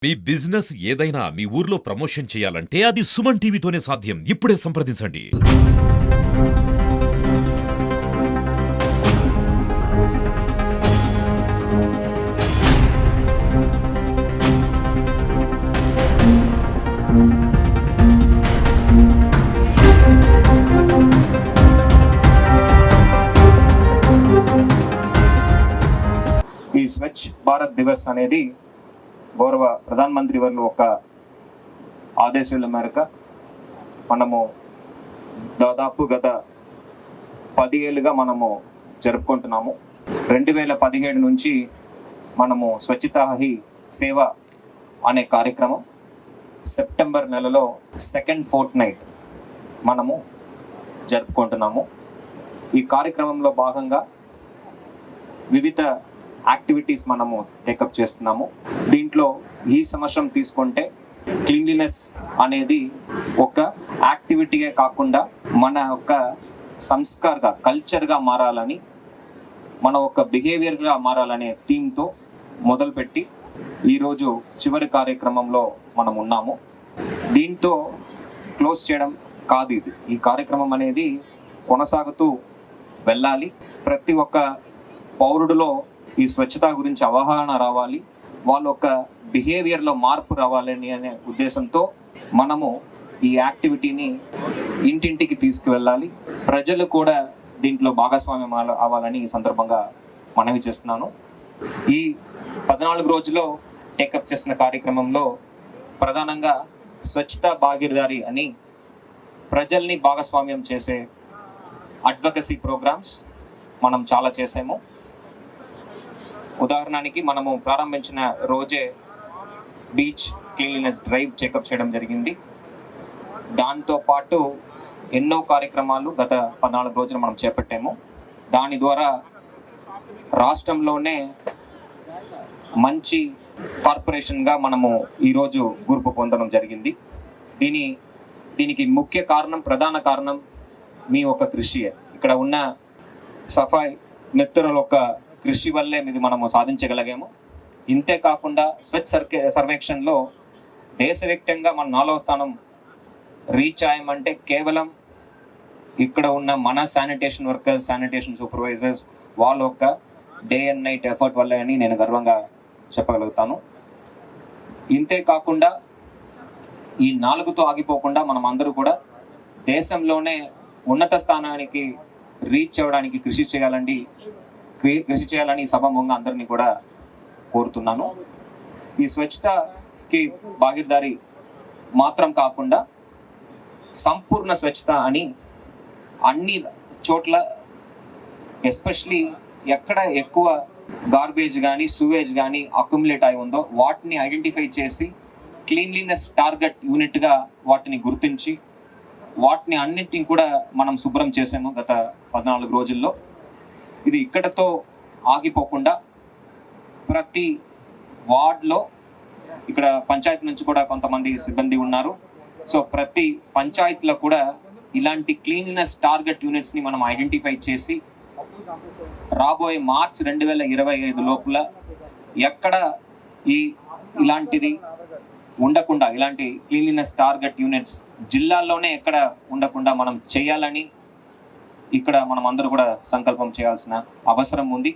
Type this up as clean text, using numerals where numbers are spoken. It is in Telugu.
మీ బిజినెస్ ఏదైనా మీ ఊర్లో ప్రమోషన్ చేయాలంటే అది సుమన్ టీవీతోనే సాధ్యం. ఇప్పుడే సంప్రదించండి. ఈ స్వచ్ఛ భారత్ దివస్ అనేది గౌరవ ప్రధానమంత్రి వర్లు ఒక ఆదేశాల మేరకు మనము దాదాపు గత 10 ఏళ్ళుగా మనము జరుపుకుంటున్నాము. 2017 నుంచి మనము స్వచ్ఛతా హీ సేవ అనే కార్యక్రమం సెప్టెంబర్ నెలలో సెకండ్ ఫోర్త్ నైట్ మనము జరుపుకుంటున్నాము. ఈ కార్యక్రమంలో భాగంగా వివిధ యాక్టివిటీస్ మనము టేకప్ చేస్తున్నాము. దీంట్లో ఈ సంవత్సరం తీసుకుంటే క్లీన్లీనెస్ అనేది ఒక యాక్టివిటీగా కాకుండా మన ఒక సంస్కారంగా కల్చర్గా మారాలని, మన ఒక బిహేవియర్గా మారాలనే థీమ్తో మొదలుపెట్టి ఈరోజు చివరి కార్యక్రమంలో మనం ఉన్నాము. దీంతో క్లోజ్ చేయడం కాదు, ఈ కార్యక్రమం అనేది కొనసాగుతూ వెళ్ళాలి. ప్రతి ఒక్క పౌరుడిలో ఈ స్వచ్ఛత గురించి అవగాహన రావాలి, వాళ్ళ ఒక బిహేవియర్లో మార్పు రావాలని అనే ఉద్దేశంతో మనము ఈ యాక్టివిటీని ఇంటింటికి తీసుకువెళ్ళాలి. ప్రజలు కూడా దీంట్లో భాగస్వామ్యం అవ్వాలని ఈ సందర్భంగా మనవి చేస్తున్నాను. ఈ 14 రోజుల్లో టేకప్ చేసిన కార్యక్రమంలో ప్రధానంగా స్వచ్ఛతా భాగీదారి అని ప్రజల్ని భాగస్వామ్యం చేసే అడ్వకసీ ప్రోగ్రామ్స్ మనం చాలా చేసాము. ఉదాహరణకి మనము ప్రారంభించిన రోజే బీచ్ క్లీన్లీనెస్ డ్రైవ్ చెకప్ చేయడం జరిగింది. దాంతో పాటు ఎన్నో కార్యక్రమాలు గత 14 రోజులు మనం చేపట్టాము. దాని ద్వారా రాష్ట్రంలోనే మంచి కార్పొరేషన్గా మనము ఈరోజు గుర్తింపు పొందడం జరిగింది. దీనికి ముఖ్య కారణం, ప్రధాన కారణం మీ ఒక కృషి. ఇక్కడ ఉన్న సఫాయి మిత్రుల ఒక కృషి వల్లే ఇది మనము సాధించగలిగాము. ఇంతే కాకుండా స్వచ్ఛ సర్వేక్షణలో దేశవ్యాప్తంగా మన 4వ స్థానం రీచ్ అయ్యామంటే కేవలం ఇక్కడ ఉన్న మన శానిటేషన్ వర్కర్స్, శానిటేషన్ సూపర్వైజర్స్ వాళ్ళ యొక్క డే అండ్ నైట్ ఎఫర్ట్ వల్లే అని నేను గర్వంగా చెప్పగలుగుతాను. ఇంతే కాకుండా ఈ 4తో ఆగిపోకుండా మనం అందరూ కూడా దేశంలోనే ఉన్నత స్థానానికి రీచ్ అవ్వడానికి కృషి చేయాలని సభాముఖంగా అందరినీ కూడా కోరుతున్నాను. ఈ స్వచ్ఛతకి భాగీదారి మాత్రం కాకుండా సంపూర్ణ స్వచ్ఛత అని అన్ని చోట్ల, ఎస్పెషలీ ఎక్కడ ఎక్కువ గార్బేజ్ కానీ సూవేజ్ కానీ అక్యుములేట్ అయి ఉందో వాటిని ఐడెంటిఫై చేసి క్లీన్లీనెస్ టార్గెట్ యూనిట్గా వాటిని గుర్తించి వాటిని అన్నిటిని కూడా మనం శుభ్రం చేసాము గత 14 రోజుల్లో. ఇది ఇక్కడతో ఆగిపోకుండా ప్రతి వార్డ్లో, ఇక్కడ పంచాయతీ నుంచి కూడా కొంతమంది సిబ్బంది ఉన్నారు, సో ప్రతి పంచాయతీలో కూడా ఇలాంటి క్లీన్లీనెస్ టార్గెట్ యూనిట్స్ని మనం ఐడెంటిఫై చేసి రాబోయే మార్చ్ 2025 లోపల ఎక్కడ ఇలాంటిది ఉండకుండా, ఇలాంటి క్లీన్లీనెస్ టార్గెట్ యూనిట్స్ జిల్లాల్లోనే ఎక్కడ ఉండకుండా మనం చేయాలని ఇక్కడ మనం అందరూ కూడా సంకల్పం చేయాల్సిన అవసరం ఉంది.